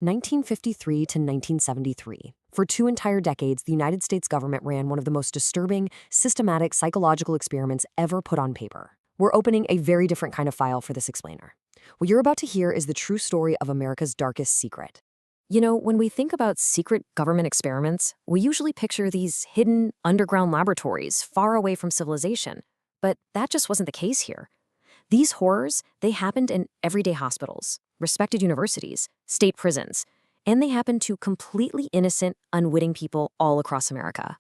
1953 to 1973. For 2 entire decades, the United States government ran one of the most disturbing, systematic psychological experiments ever put on paper. We're opening a very different kind of file for this explainer. What you're about to hear is the true story of America's darkest secret. You know, when we think about secret government experiments, we usually picture these hidden, underground laboratories far away from civilization. But that just wasn't the case here. These horrors, they happened in everyday hospitals, respected universities, state prisons, and they happened to completely innocent, unwitting people all across America.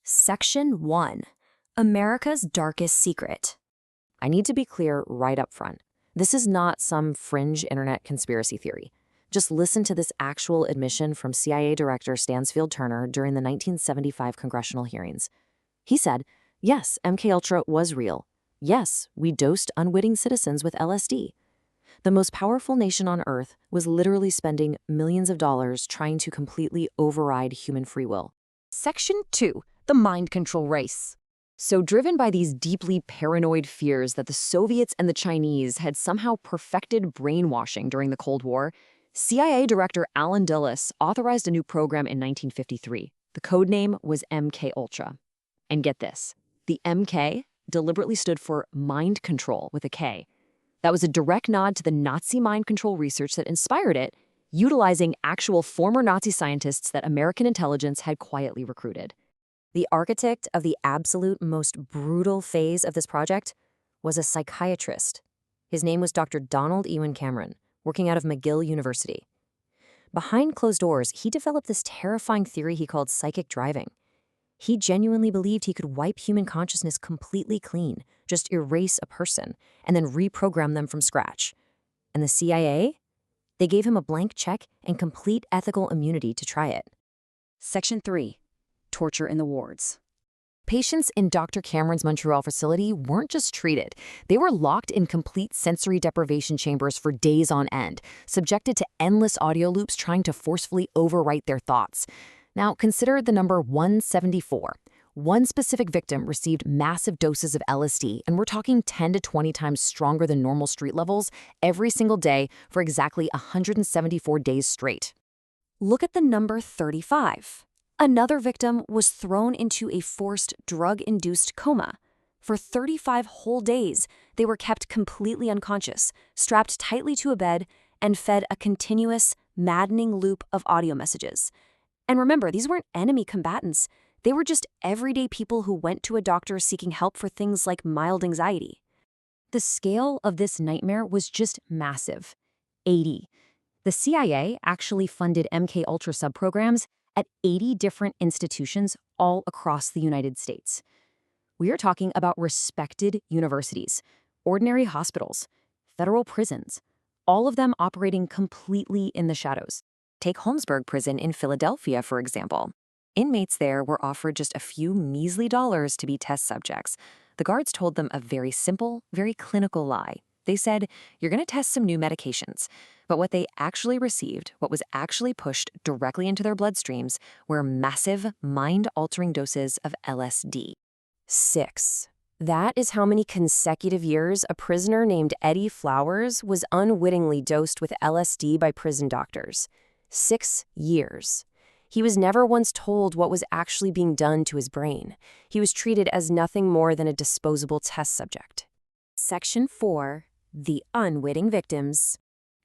Section 1. America's Darkest Secret. I need to be clear right up front. This is not some fringe internet conspiracy theory. Just listen to this actual admission from CIA Director Stansfield Turner during the 1975 congressional hearings. He said, yes, MKUltra was real. Yes, we dosed unwitting citizens with LSD. The most powerful nation on Earth was literally spending millions of dollars trying to completely override human free will. Section 2. The Mind Control Race. So driven by these deeply paranoid fears that the Soviets and the Chinese had somehow perfected brainwashing during the Cold War, CIA Director Allen Dulles authorized a new program in 1953. The code name was MKUltra. And get this, the MK deliberately stood for mind control with a K. That was a direct nod to the Nazi mind control research that inspired it, utilizing actual former Nazi scientists that American intelligence had quietly recruited. The architect of the absolute most brutal phase of this project was a psychiatrist. His name was Dr. Donald Ewan Cameron, working out of McGill University. Behind closed doors, he developed this terrifying theory he called psychic driving. He genuinely believed he could wipe human consciousness completely clean, just erase a person, and then reprogram them from scratch. And the CIA? They gave him a blank check and complete ethical immunity to try it. Section 3. Torture in the wards. Patients in Dr. Cameron's Montreal facility weren't just treated. They were locked in complete sensory deprivation chambers for days on end, subjected to endless audio loops trying to forcefully overwrite their thoughts. Now, consider the number 174. One specific victim received massive doses of LSD, and we're talking 10 to 20 times stronger than normal street levels, every single day for exactly 174 days straight. Look at the number 35. Another victim was thrown into a forced drug-induced coma. For 35 whole days, they were kept completely unconscious, strapped tightly to a bed, and fed a continuous, maddening loop of audio messages. And remember, these weren't enemy combatants. They were just everyday people who went to a doctor seeking help for things like mild anxiety. The scale of this nightmare was just massive. 80. The CIA actually funded MKUltra subprograms at 80 different institutions all across the United States. We are talking about respected universities, ordinary hospitals, federal prisons, all of them operating completely in the shadows. Take Holmesburg Prison in Philadelphia, for example. Inmates there were offered just a few measly dollars to be test subjects. The guards told them a very simple, very clinical lie. They said, you're going to test some new medications. But what they actually received, what was actually pushed directly into their bloodstreams, were massive, mind-altering doses of LSD. 6. That is how many consecutive years a prisoner named Eddie Flowers was unwittingly dosed with LSD by prison doctors. 6 years. He was never once told what was actually being done to his brain. He was treated as nothing more than a disposable test subject. Section 4. The unwitting victims.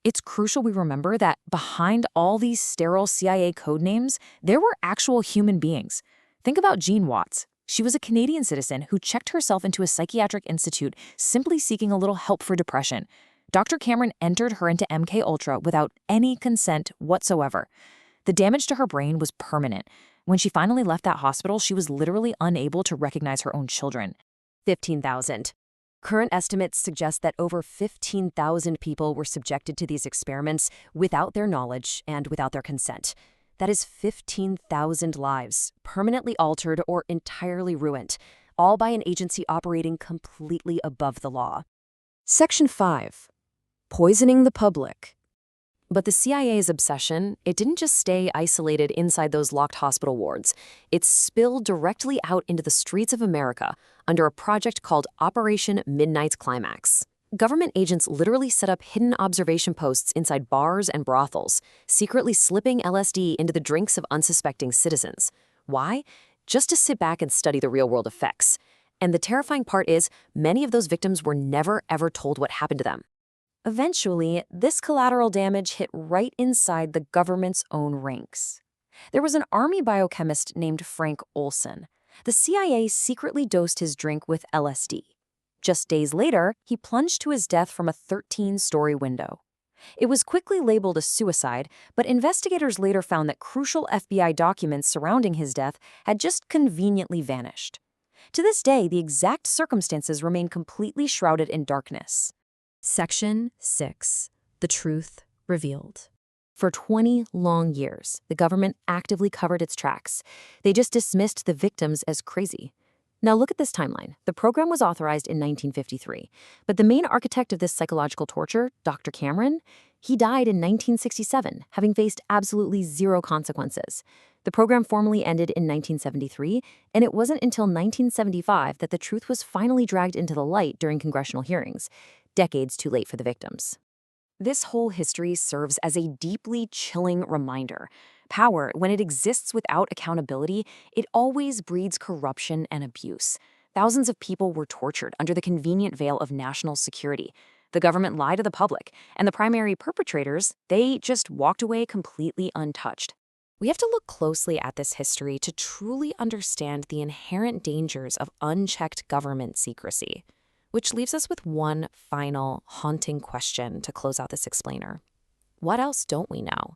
It's crucial we remember that behind all these sterile CIA code names, there were actual human beings. Think about Jean Watts. She was a Canadian citizen who checked herself into a psychiatric institute simply seeking a little help for depression. Dr. Cameron entered her into MKUltra without any consent whatsoever. The damage to her brain was permanent. When she finally left that hospital, she was literally unable to recognize her own children. 15,000. Current estimates suggest that over 15,000 people were subjected to these experiments without their knowledge and without their consent. That is 15,000 lives, permanently altered or entirely ruined, all by an agency operating completely above the law. Section 5. Poisoning the public. But the CIA's obsession, it didn't just stay isolated inside those locked hospital wards. It spilled directly out into the streets of America under a project called Operation Midnight Climax. Government agents literally set up hidden observation posts inside bars and brothels, secretly slipping LSD into the drinks of unsuspecting citizens. Why? Just to sit back and study the real-world effects. And the terrifying part is, many of those victims were never ever told what happened to them. Eventually, this collateral damage hit right inside the government's own ranks. There was an army biochemist named Frank Olson. The CIA secretly dosed his drink with LSD. Just days later, he plunged to his death from a 13-story window. It was quickly labeled a suicide, but investigators later found that crucial FBI documents surrounding his death had just conveniently vanished. To this day, the exact circumstances remain completely shrouded in darkness. Section 6. The Truth Revealed. For 20 long years, the government actively covered its tracks. They just dismissed the victims as crazy. Now look at this timeline. The program was authorized in 1953, but the main architect of this psychological torture, Dr. Cameron, he died in 1967, having faced absolutely zero consequences. The program formally ended in 1973, and it wasn't until 1975 that the truth was finally dragged into the light during congressional hearings, decades too late for the victims. This whole history serves as a deeply chilling reminder. Power, when it exists without accountability, it always breeds corruption and abuse. Thousands of people were tortured under the convenient veil of national security. The government lied to the public, and the primary perpetrators, they just walked away completely untouched. We have to look closely at this history to truly understand the inherent dangers of unchecked government secrecy. Which leaves us with one final, haunting question to close out this explainer. What else don't we know?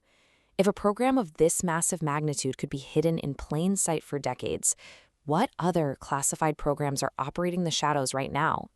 If a program of this massive magnitude could be hidden in plain sight for decades, what other classified programs are operating the shadows right now?